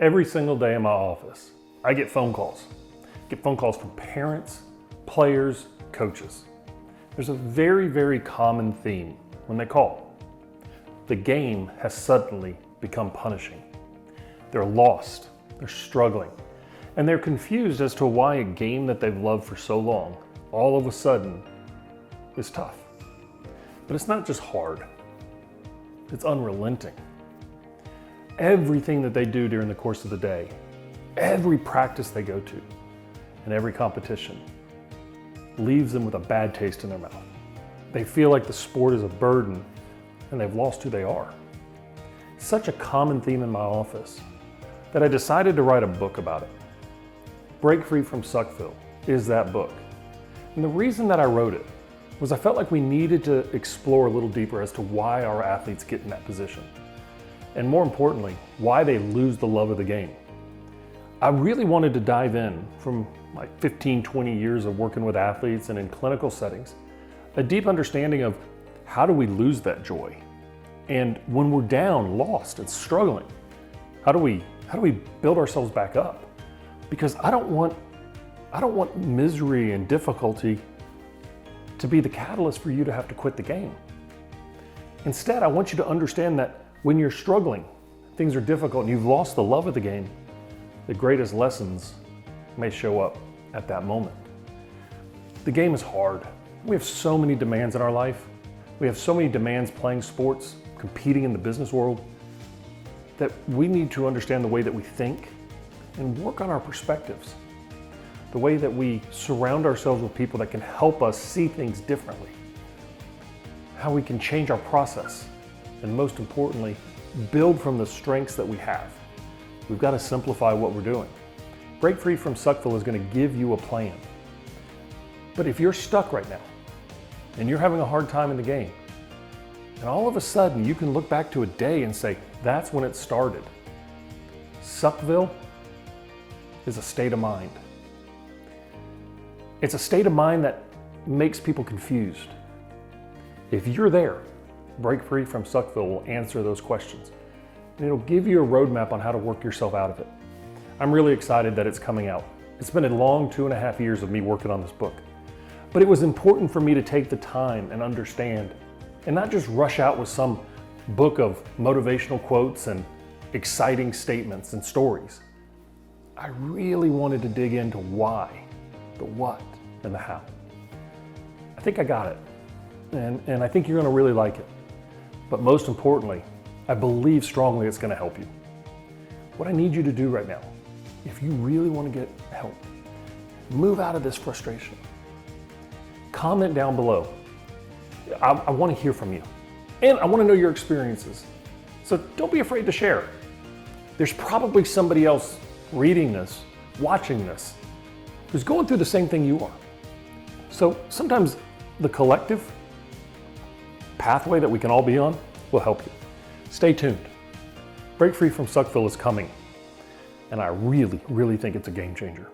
Every single day in my office, I get phone calls. I get phone calls from parents, players, coaches. There's a very, very common theme when they call. The game has suddenly become punishing. They're lost, they're struggling, and they're confused as to why a game that they've loved for so long, all of a sudden, is tough. But it's not just hard, it's unrelenting. Everything that they do during the course of the day, every practice they go to, and every competition leaves them with a bad taste in their mouth. They feel like the sport is a burden and they've lost who they are. Such a common theme in my office that I decided to write a book about it. Break Free from Suckville is that book. And the reason that I wrote it was I felt like we needed to explore a little deeper as to why our athletes get in that position. And more importantly, why they lose the love of the game. I really wanted to dive in from like 15, 20 years of working with athletes and in clinical settings, a deep understanding of how do we lose that joy? And when we're down, lost, and struggling, how do we build ourselves back up? Because I don't want misery and difficulty to be the catalyst for you to have to quit the game. Instead, I want you to understand that when you're struggling, things are difficult, and you've lost the love of the game, the greatest lessons may show up at that moment. The game is hard. We have so many demands in our life. We have so many demands playing sports, competing in the business world, that we need to understand the way that we think and work on our perspectives. The way that we surround ourselves with people that can help us see things differently. How we can change our process. And most importantly, build from the strengths that we have. We've got to simplify what we're doing. Break Free from Suckville is going to give you a plan. But if you're stuck right now, and you're having a hard time in the game, and all of a sudden you can look back to a day and say, that's when it started. Suckville is a state of mind. It's a state of mind that makes people confused. If you're there, Break Free from Suckville will answer those questions. And it'll give you a roadmap on how to work yourself out of it. I'm really excited that it's coming out. It's been a long 2.5 years of me working on this book. But it was important for me to take the time and understand, and not just rush out with some book of motivational quotes and exciting statements and stories. I really wanted to dig into why, the what, and the how. I think I got it, and I think you're gonna really like it. But most importantly, I believe strongly it's gonna help you. What I need you to do right now, if you really wanna get help, move out of this frustration. Comment down below. I wanna hear from you. And I wanna know your experiences. So don't be afraid to share. There's probably somebody else reading this, watching this, who's going through the same thing you are. So sometimes the collective pathway that we can all be on will help you. Stay tuned. Break Free from Suckville is coming, and I really, really think it's a game changer.